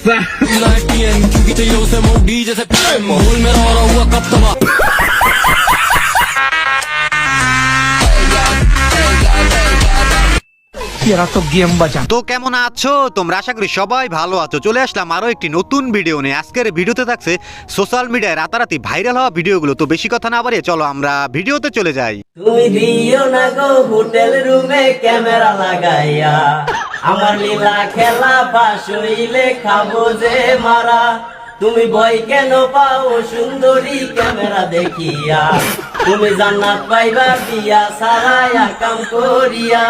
তো কেমন আছো তোমরা? আশা করি সবাই ভালো আছো। চলে আসলাম আরো একটি নতুন ভিডিও নিয়ে। আজকের ভিডিওতে থাকছে সোশ্যাল মিডিয়ায় রাতারাতি ভাইরাল হওয়া ভিডিওগুলো। তো বেশি কথা না বাড়িয়ে চলো আমরা ভিডিওতে চলে যাই। তুমি দিও না গো হোটেল রুমে ক্যামেরা লাগাইয়া, আমার লীলা খেলা পাশ হইলে খাবো যে মারা। তুমি ভয় কেন পাও সুন্দরী ক্যামেরা দেখিয়া, তুমি জান্নাত পাইবা বিয়া সারায়া কাম করিয়া।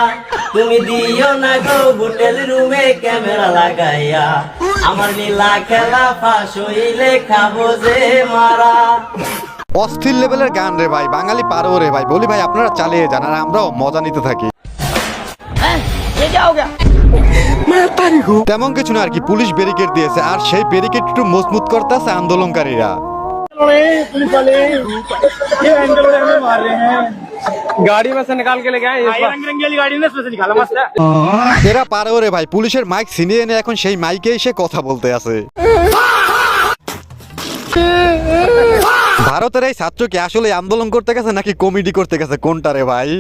তুমি দিও না গো হোটেল রুমে ক্যামেরা লাগাইয়া, আমার লীলা খেলা পাশ হইলে খাবো যে মারা। অস্থির লেভেলের গান রে ভাই, বাঙালি পারো রে ভাই। বলি ভাই আপনারা চালিয়ে যান আর আমরাও মজা নিতে থাকি। তেমন কিছু না আর কি, পুলিশ ব্যারিকেড দিয়েছে আর সেই ব্যারিকেড একটু মজবুত করতে আছে আন্দোলনকারীরা। गाड़ी में से निकाल के लेके आए, रंग वाली गाड़ी में से निकाला मस्त है। এরা পারো রে ভাই, পুলিশের মাইক ছিনিয়ে এনে এখন সেই মাইকে এসে কথা বলতে আছে। ভারতের এই ছাত্র কি আসলে আন্দোলন করতে গেছে নাকি কমেডি করতে গেছে, কোনটা রে ভাই?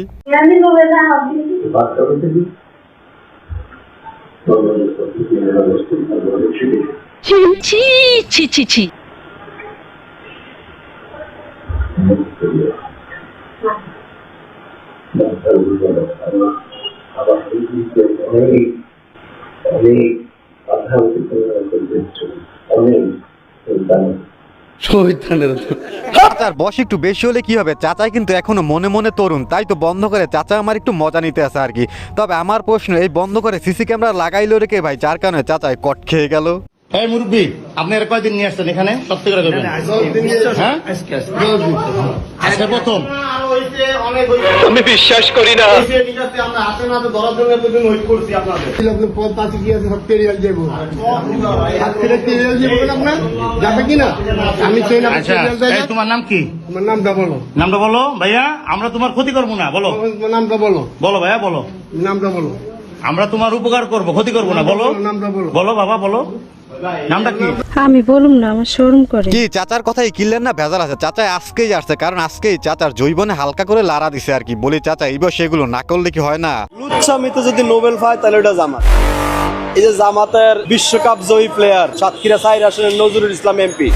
চাচার বয়স একটু বেশি হলে কি হবে, চাচাই কিন্তু এখনো মনে মনে তরুণ, তাই তো বন্ধ করে চাচা আমার একটু মজা নিতে আছে আর কি। তবে আমার প্রশ্ন, এই বন্ধ করে সিসি ক্যামেরা লাগাইলো রেখে ভাই, যার কারণে চাচাই কট খেয়ে গেল। এই মুরব্বী, আপনি আর কয়দিন নিয়ে আসছেন এখানে? সত্যি করে বলবেন। হ্যাঁ, আজকে প্রথম। আমি বিশ্বাস করি না। তোমার নাম কি? নামটা বলো ভাইয়া, আমরা তোমার ক্ষতি করবো না। বলো নামটা বলো। বলো ভাইয়া বলো নামটা বলো। আমরা তোমার উপকার করবো, ক্ষতি করবো না। বলো নামটা বলো। বলো বাবা বলো নামটা কি? আমি বলুম না, আমার শরম করে। কি চাচার কথাই কিনলেন না? ভেজাল আছে। চাচা আজকেই আসছে, কারণ আজকেই চাচার জৈবনে হালকা করে লাড়া দিছে আর কি। বলি চাচা এই বয়সে এগুলো না করলে কি হয় না? লুচ্ছামিতে যদি নোবেল পায় তাহলে ওটা জামাত। এই যে জামাতের বিশ্বকাপ জয়ী প্লেয়ার সাতক্ষীরা 4 আসনের নজরুল ইসলাম এমপি,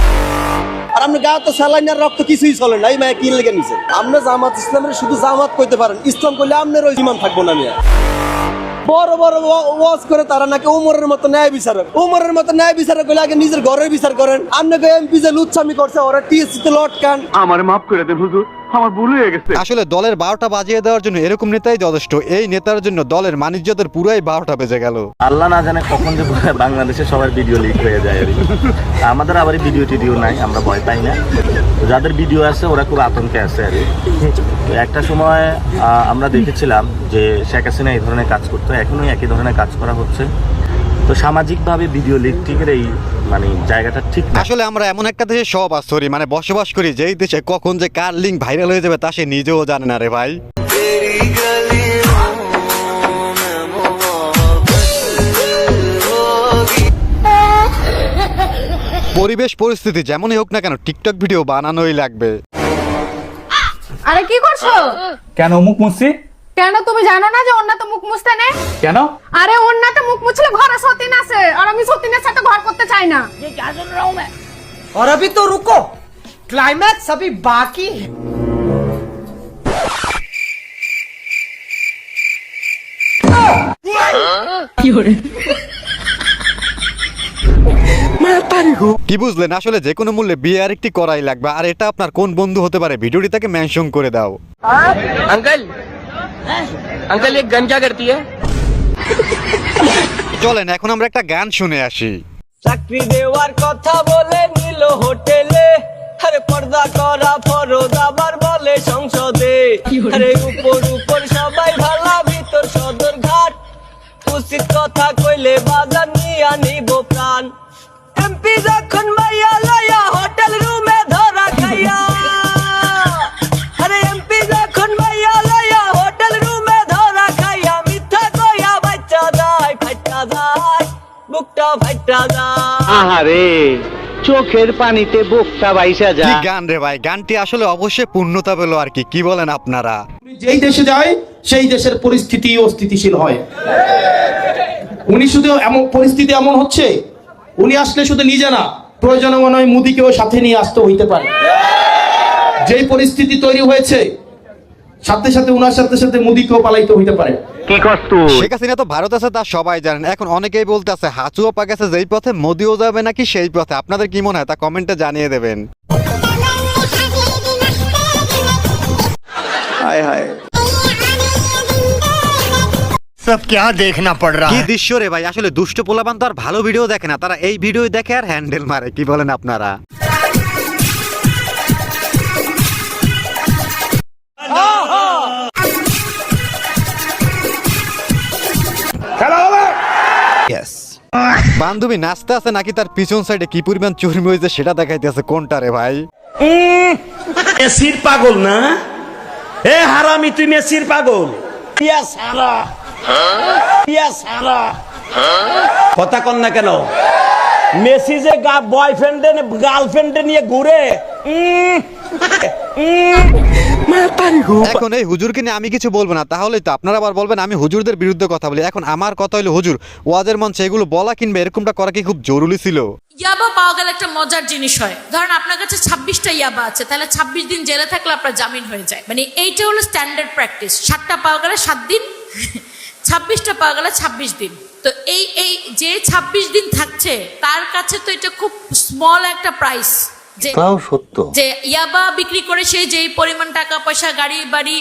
আর আপনি গায়ে তো স্যালাইন আর রক্ত কিছুই চলে না, এই মায়া কি লেগে নিছে? আপনি জামাত ইসলামের শুধু জামাত কইতে পারেন, ইসলাম কইলে আপনার ওই ইমান থাকবো না। মিয়া বড় বড় ওয়াজ করে তারা নাকি উমরের মতো ন্যায় বিচারক। উমরের মতো ন্যায় বিচারক হলে আগে নিজের ঘরের বিচার করেন। আপনাকে এমপি যে লুচ্ছামি করছে ওরা টিএসসিতে লটকান। আমারে মাফ করে দেন হুজুর, আমার ভুল হয়ে গেছে। আসলে দলের 12টা বাজিয়ে দেওয়ার জন্য এরকম নেতাই যথেষ্ট। এই নেতার জন্য দলের মানিজ্যতের পুরাই 12টা বেজে গেল। আল্লাহ না জানে কখন যে বাংলাদেশে সবার ভিডিও লিক হয়ে যায়। আমাদের আবার ভিডিও টিডিও নাই, আমরা ভয় পাই না। যাদের ভিডিও আছে ওরা খুব আতঙ্কে আছে আর একটা সময় আমরা দেখেছিলাম যে শেখ হাসিনা এই ধরনের কাজ করতো, এখনোই একই ধরনের কাজ করা হচ্ছে। তো সামাজিকভাবে ভিডিও লিক টিকের এই মানে জায়গাটা ঠিক না। আসলে আমরা এমন একটা দেশে সব আস্তরি মানে বসবাস করি, যেই দেশে কখন যে কার লিঙ্ক ভাইরাল হয়ে যাবে তা সে নিজেও জানে না রে ভাই। পরিবেশ পরিস্থিতি যেমনই হোক না কেন টিকটক ভিডিও বানানোই লাগবে। আরে কি করছো? কেন মুখ মুছছি? কেন তুমি জানো না যে ওন্নাতে মুখ মুছতে নেই? কেন? আরে ওন্নাতে মুখ মুছলে ঘরে সতীন আছে, আর আমি সতীনের সাথে ঘর করতে চাই না। ये क्या सुन रहा हूं मैं? और अभी तो रुको, क्लाइमैक्स अभी बाकी है। কি বুঝলেন? আসলে যে কোনো মূল্যে বিয়ে আর একটি করাই লাগবে। আর এটা আপনার কোন বন্ধু হতে পারে ভিডিওটি তাকে মেনশন করে দাও। अंकल अंकल ये गन क्या करती है? চলেন এখন আমরা একটা গান শুনে আসি। চাকরি দেওয়ার কথা বলে নিল হোটেলে, আরে পর্দা করা ফরজ আবার বলে সংসদে। আরে উপর উপর সবাই ভালা, ভিতর সদর ঘাট। উচিত কথা কইলে বাজার নিয়ে নিব প্রাণ। এমপি যখন মাইয়া লয়া হোটেল রুমে ধরা খাইয়া, আরে এমপি যখন মাইয়া লয়া হোটেল রুমে ধরা খাইয়া, মিথ্যা কইয়া বাচ্চা যায় ফাইটা যায়। বুকটা ফাইটা যা। আহারে চোখের পানিতে বুকটা বাইসা কি গান রে ভাই, গানটি আসলে অবশ্যই পূর্ণতা পেলো আর কি বলেন আপনারা? যেই দেশে যায় সেই দেশের পরিস্থিতি অস্থিতিশীল হয়। উনি শুধু এমন পরিস্থিতি এমন হচ্ছে, উনি আসলে শুধু নিজে না, প্রয়োজনে মনে হয় মোদিকেও সাথে নিয়ে আসতে হইতে পারে। যেই পরিস্থিতি তৈরি হয়েছে, সাথে সাথে উনার সাথে সাথে মোদিকেও পালাইতে হইতে পারে। শেখ হাসিনা তো ভারত আছে তা সবাই জানেন। এখন অনেকেই বলতে আছে হাঁচুও পাকাছে যেই পথে, মোদিও যাবে নাকি সেই পথে। আপনাদের কি মনে হয় তা কমেন্টে জানিয়ে দেবেন। হায় হায়, কি দৃশ্য রে ভাই, আসলে দুষ্ট পোলাপান তো আর ভালো ভিডিও দেখে না, তারা এই ভিডিও দেখে আর হ্যান্ডেল মারে। কি বলেন আপনারা? বান্ধবী নাচতে আছে নাকি তার পিছন সাইডে কি পরিমাণ চর্বি হয়েছে সেটা দেখাইতেছে, কোনটা রে ভাই? মেসির পাগল না, এ হারামি তুই মেসির পাগল। কথা কন না কেন? মেসি যে বয়ফ্রেন্ডে গার্লফ্রেন্ডে নিয়ে ঘুরে। এখন এই হুজুরকে নিয়ে আমি কিছু বলবো না, তাহলেই তো আপনারা আবার বলবেন আমি হুজুরদের বিরুদ্ধে কথা বলি। এখন আমার কথা হলো, হুজুর ওয়াজের মঞ্চে এগুলো বলা কিংবা এরকমটা করা কি খুব জরুরি ছিল? ইয়াবা পাওয়া গেলে একটা মজার জিনিস হয়। ধরেন আপনার কাছে 26টা ইয়াবা আছে, তাহলে 26 দিন জেলে থাকলে আপনার জামিন হয়ে যায়। মানে এইটা হলো স্ট্যান্ডার্ড প্র্যাকটিস। 7টা পাওয়া গেলে 7 দিন, 26টা পাওয়া গেলে 26 দিন। তো এই যে 26 দিন থাকছে তার কাছে তো এটা খুব স্মল একটা প্রাইস। যে ইয়াবা বিক্রি করে সে যেই পরিমাণ টাকা পয়সা গাড়ি বাড়ি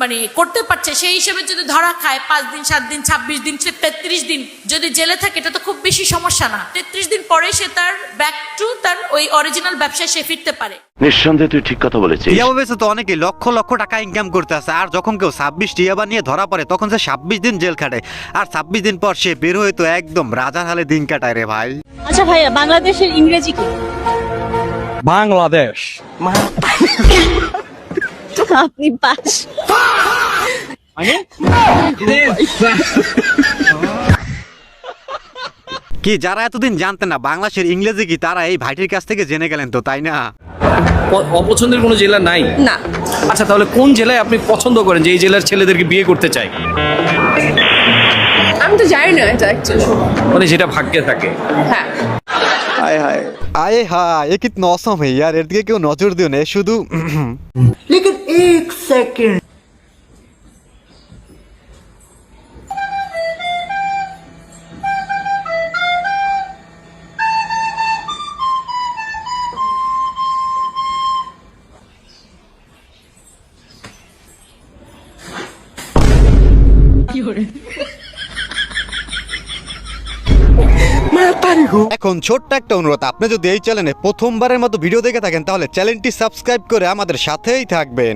মানে করতে পারছে, সেই হিসেবে যদি ধরা খায় 5 দিন 7 দিন 26 দিন 33 দিন যদি জেলে থাকে, এটা তো খুব বেশি সমস্যা না। 33 দিন পরে সে তার ব্যাক টু তার ওই অরিজিনাল ব্যবসায় সে ফিরতে পারে। নিঃসন্দেহে তুই ঠিক কথা বলেছিস। ইয়াবা বেচে তো অনেকে লক্ষ লক্ষ টাকা ইনকাম করতে আছে, আর যখন কেউ 26টি ইয়াবা নিয়ে ধরা পড়ে তখন সে 26 দিন জেল খাটে, আর 26 দিন পর সে বের হয়ে তো একদম রাজার হালে দিন কাটায় রে ভাই। আচ্ছা ভাইয়া, বাংলাদেশের ইংরেজি কি? বাংলাদেশ। আপনি পাস। কি যারা এতদিন জানতেন না বাংলাদেশের ইংরেজি কি, তারা এই ভাইটির কাছ থেকে জেনে গেলেন তো, তাই না? অপছন্দের কোনো জেলা নাই? না। আচ্ছা তাহলে কোন জেলায় আপনি পছন্দ করেন যে এই জেলার ছেলেদেরকে বিয়ে করতে চাই? আমি তো জানি না এটা অ্যাকচুয়ালি। মানে যেটা ভাগ্যে থাকে। হ্যাঁ। হায় হায়, আয়ে হ্যাঁ, এ কিতনা অসম है यार, এর দিকে কেউ নজর দিও না, শুধু लेकिन एक सेकंड এখন ছোট্ট একটা অনুরোধ, আপনি যদি এই চ্যানেলে প্রথমবারের মতো ভিডিও দেখে থাকেন তাহলে চ্যানেলটি সাবস্ক্রাইব করে আমাদের সাথেই থাকবেন।